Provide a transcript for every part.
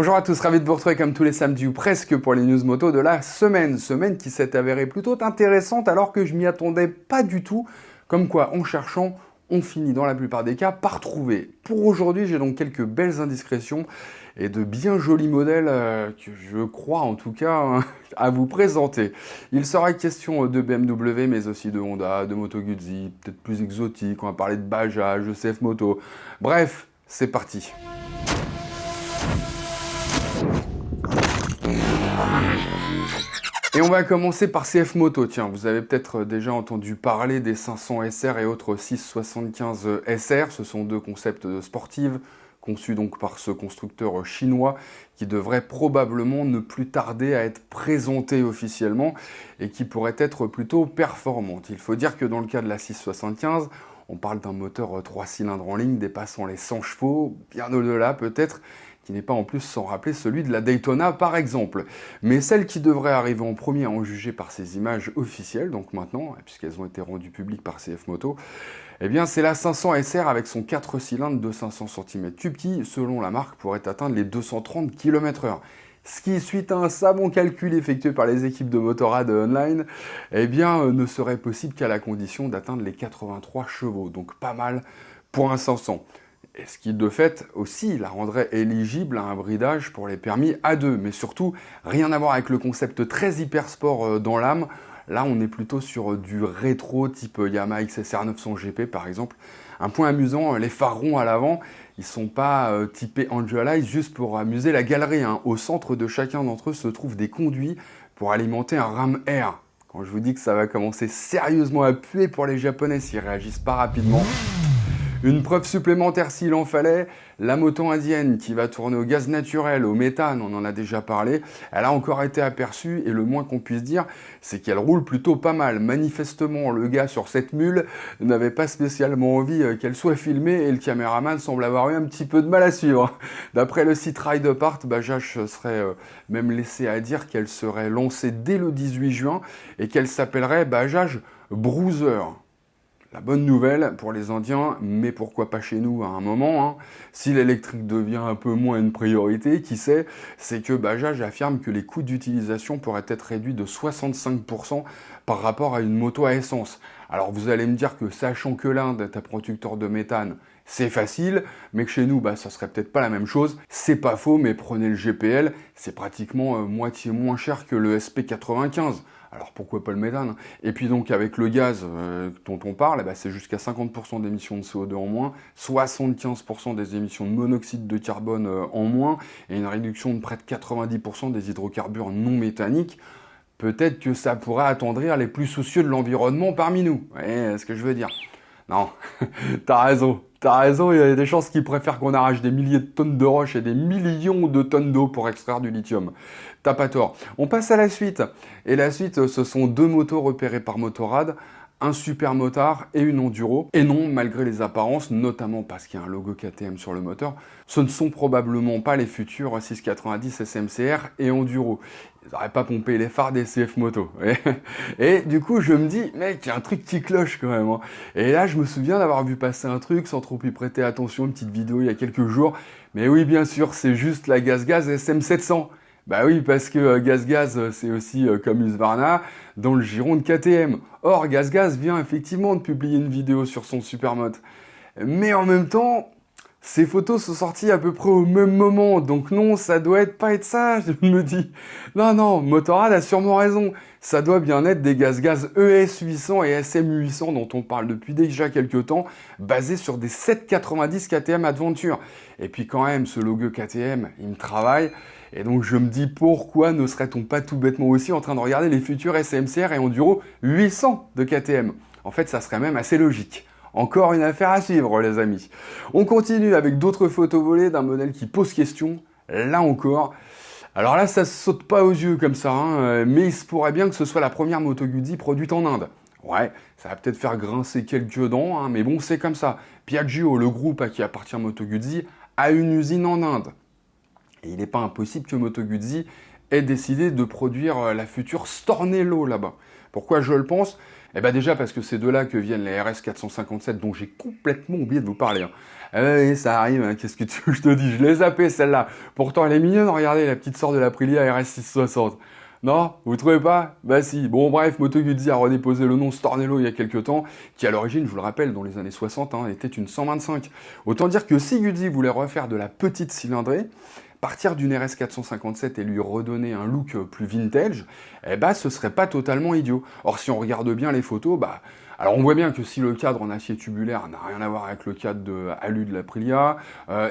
Bonjour à tous, ravi de vous retrouver comme tous les samedis ou presque pour les news moto de la semaine. Semaine qui s'est avérée plutôt intéressante alors que je m'y attendais pas du tout. Comme quoi, en cherchant, on finit dans la plupart des cas par trouver. Pour aujourd'hui, j'ai donc quelques belles indiscrétions et de bien jolis modèles que je crois en tout cas à vous présenter. Il sera question de BMW mais aussi de Honda, de Moto Guzzi, peut-être plus exotique, on va parler de Bajaj, de CF Moto. Bref, c'est parti. Et on va commencer par CF Moto. Tiens, vous avez peut-être déjà entendu parler des 500 SR et autres 675 SR. Ce sont deux concepts sportifs conçus donc par ce constructeur chinois qui devrait probablement ne plus tarder à être présenté officiellement et qui pourrait être plutôt performante. Il faut dire que dans le cas de la 675, on parle d'un moteur 3 cylindres en ligne dépassant les 100 chevaux, bien au-delà peut-être, qui n'est pas en plus sans rappeler celui de la Daytona par exemple. Mais celle qui devrait arriver en premier à en juger par ces images officielles, donc maintenant, puisqu'elles ont été rendues publiques par CF Moto, eh bien c'est la 500 SR avec son 4 cylindres de 500 cm3 qui, selon la marque, pourrait atteindre les 230 km/h. Ce qui, suite à un savant calcul effectué par les équipes de Motorrad Online, eh bien, ne serait possible qu'à la condition d'atteindre les 83 chevaux, donc pas mal pour un 500. Et ce qui, de fait, aussi la rendrait éligible à un bridage pour les permis A2. Mais surtout, rien à voir avec le concept très hyper sport dans l'âme. Là, on est plutôt sur du rétro type Yamaha XSR 900 GP par exemple. Un point amusant, les phares ronds à l'avant, ils sont pas typés Angelize juste pour amuser la galerie. Au centre de chacun d'entre eux se trouvent des conduits pour alimenter un ram air. Quand je vous dis que ça va commencer sérieusement à puer pour les Japonais s'ils réagissent pas rapidement. Une preuve supplémentaire s'il en fallait, la moto indienne qui va tourner au gaz naturel, au méthane, on en a déjà parlé, elle a encore été aperçue et le moins qu'on puisse dire, c'est qu'elle roule plutôt pas mal. Manifestement, le gars sur cette mule n'avait pas spécialement envie qu'elle soit filmée et le caméraman semble avoir eu un petit peu de mal à suivre. D'après le site Ride Apart, Bajaj serait même laissé à dire qu'elle serait lancée dès le 18 juin et qu'elle s'appellerait Bajaj Bruiser. La bonne nouvelle pour les Indiens, mais pourquoi pas chez nous à un moment, si l'électrique devient un peu moins une priorité, qui sait, c'est que Bajaj affirme que les coûts d'utilisation pourraient être réduits de 65% par rapport à une moto à essence. Alors vous allez me dire que sachant que l'Inde est un producteur de méthane, c'est facile, mais que chez nous, ça serait peut-être pas la même chose. C'est pas faux, mais prenez le GPL, c'est pratiquement moitié moins cher que le SP95. Alors pourquoi pas le méthane? Et puis donc avec le gaz dont on parle, c'est jusqu'à 50% d'émissions de CO2 en moins, 75% des émissions de monoxyde de carbone en moins, et une réduction de près de 90% des hydrocarbures non méthaniques. Peut-être que ça pourrait attendrir les plus soucieux de l'environnement parmi nous. Vous voyez ce que je veux dire? Non, t'as raison, il y a des chances qu'ils préfèrent qu'on arrache des milliers de tonnes de roches et des millions de tonnes d'eau pour extraire du lithium. T'as pas tort. On passe à la suite. Et la suite, ce sont deux motos repérées par Motorrad, un super motard et une enduro. Et non, malgré les apparences, notamment parce qu'il y a un logo KTM sur le moteur, ce ne sont probablement pas les futurs 690 SMCR et enduro. Ils n'auraient pas pompé les phares des CF Moto. Et du coup, je me dis, mec, il y a un truc qui cloche quand même. Et là, je me souviens d'avoir vu passer un truc sans trop y prêter attention, une petite vidéo il y a quelques jours. Mais oui, bien sûr, c'est juste la GazGaz SM700. Bah oui, parce que GazGaz, c'est aussi comme Husqvarna, dans le giron de KTM. Or, GazGaz vient effectivement de publier une vidéo sur son Supermoto. Mais en même temps, ces photos sont sorties à peu près au même moment. Donc non, ça doit pas être ça, je me dis. Non, Motorrad a sûrement raison. Ça doit bien être des GazGaz ES800 et SM800 dont on parle depuis déjà quelques temps, basés sur des 790 KTM Adventure. Et puis quand même, ce logo KTM, il me travaille. Et donc je me dis, pourquoi ne serait-on pas tout bêtement aussi en train de regarder les futurs SMCR et Enduro 800 de KTM? En fait, ça serait même assez logique. Encore une affaire à suivre, les amis. On continue avec d'autres photos volées d'un modèle qui pose question, là encore. Alors là, ça saute pas aux yeux comme ça, mais il se pourrait bien que ce soit la première Moto Guzzi produite en Inde. Ouais, ça va peut-être faire grincer quelques dents, mais bon, c'est comme ça. Piaggio, le groupe à qui appartient Moto Guzzi, a une usine en Inde. Et il n'est pas impossible que Moto Guzzi ait décidé de produire la future Stornello là-bas. Pourquoi je le pense? Eh ben déjà parce que c'est de là que viennent les RS 457 dont j'ai complètement oublié de vous parler. Hein. Oui, ça arrive, hein, qu'est-ce que tu veux que je te dis? Je l'ai zappée celle-là. Pourtant elle est mignonne, regardez, la petite sœur de l'Aprilia RS 660. Non, vous trouvez pas? Bah si. Bon bref, Moto Guzzi a redéposé le nom Stornello il y a quelques temps, qui à l'origine, je vous le rappelle, dans les années 60, hein, était une 125. Autant dire que si Guzzi voulait refaire de la petite cylindrée, partir d'une RS 457 et lui redonner un look plus vintage, eh ben ce serait pas totalement idiot. Or si on regarde bien les photos, bah alors on voit bien que si le cadre en acier tubulaire n'a rien à voir avec le cadre de alu de l'Aprilia,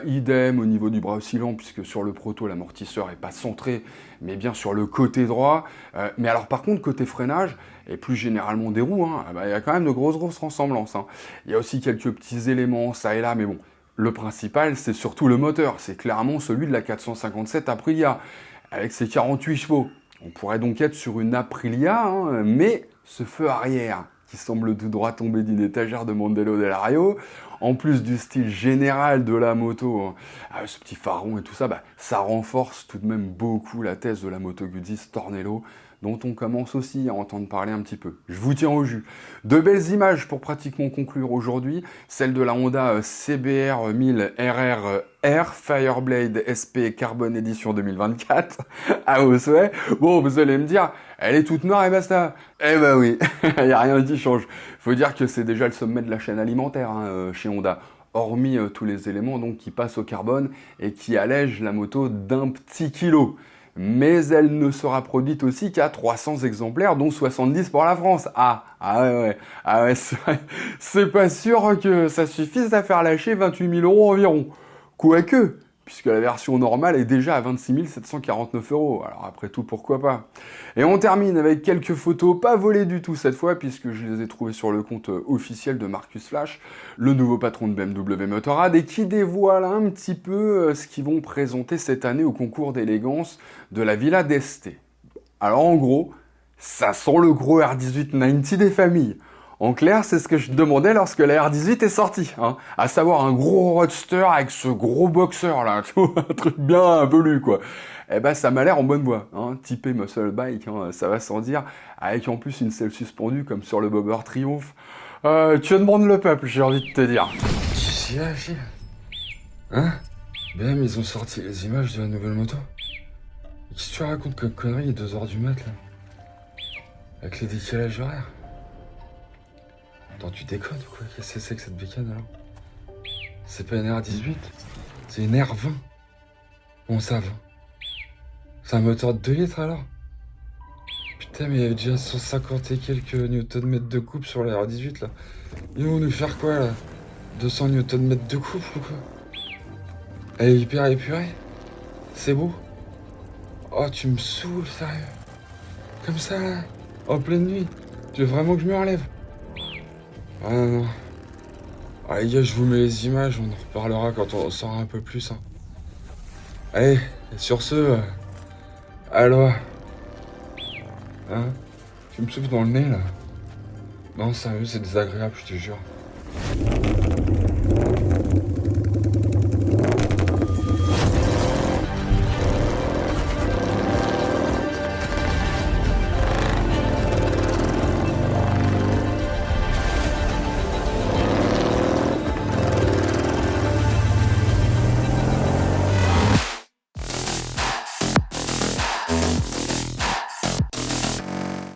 idem au niveau du bras oscillant, puisque sur le proto l'amortisseur est pas centré, mais bien sur le côté droit. Mais alors par contre côté freinage, et plus généralement des roues, hein, bah, y a quand même de grosses ressemblances. Hein. Il y a aussi quelques petits éléments ça et là, mais bon. Le principal, c'est surtout le moteur. C'est clairement celui de la 457 Aprilia, avec ses 48 chevaux. On pourrait donc être sur une Aprilia, hein, mais ce feu arrière, qui semble tout droit tomber d'une étagère de Mondello Delario, en plus du style général de la moto, hein, ce petit phare et tout ça, bah, ça renforce tout de même beaucoup la thèse de la Moto Guzzi Stornello, dont on commence aussi à entendre parler un petit peu. Je vous tiens au jus. De belles images pour pratiquement conclure aujourd'hui, celle de la Honda CBR 1000 RR Fireblade SP Carbon Edition 2024, à vos souhaits. Bon, vous allez me dire, elle est toute noire et basta. Eh ben oui, il n'y a rien qui change. Faut dire que c'est déjà le sommet de la chaîne alimentaire hein, chez Honda. Hormis tous les éléments donc, qui passent au carbone et qui allègent la moto d'un petit kilo. Mais elle ne sera produite aussi qu'à 300 exemplaires, dont 70 pour la France. Ah ouais, c'est pas sûr que ça suffise à faire lâcher 28 000 € environ. Quoique, puisque la version normale est déjà à 26 749 €. Alors après tout, pourquoi pas. Et on termine avec quelques photos, pas volées du tout cette fois, puisque je les ai trouvées sur le compte officiel de Marcus Flash, le nouveau patron de BMW Motorrad, et qui dévoile un petit peu ce qu'ils vont présenter cette année au concours d'élégance de la Villa d'Este. Alors en gros, ça sent le gros R18 90 des familles. En clair, c'est ce que je demandais lorsque la R18 est sortie, hein, à savoir un gros roadster avec ce gros boxeur là, tu vois, un truc bien velu quoi. Eh ben ça m'a l'air en bonne voie, hein, typé muscle bike, hein, ça va sans dire, avec en plus une selle suspendue comme sur le Bobber Triumph. Tu demandes le peuple, j'ai envie de te dire. Qu'est-ce qu'il y a, Gilles? Hein? BM, ils ont sorti les images de la nouvelle moto. Qu'est-ce que tu racontes comme connerie à 2h du mat là? Avec les décalages horaires? Attends, tu déconnes ou quoi? Qu'est-ce que c'est que cette bécane alors? C'est pas une R18, c'est une R20. Bon, ça va. C'est un moteur de 2 litres alors? Putain, mais il y avait déjà 150 et quelques Nm de coupe sur la R18 là. Ils vont nous faire quoi là? 200 Nm de coupe ou quoi? Elle est hyper épurée? C'est beau? Oh, tu me saoules, sérieux? Comme ça là? En pleine nuit? Tu veux vraiment que je me relève? Ah non. Ah les gars, je vous mets les images, on en reparlera quand on en saura un peu plus. Hein. Allez, sur ce, allô. Hein? Tu me souffles dans le nez là? Non, sérieux, c'est désagréable, je te jure.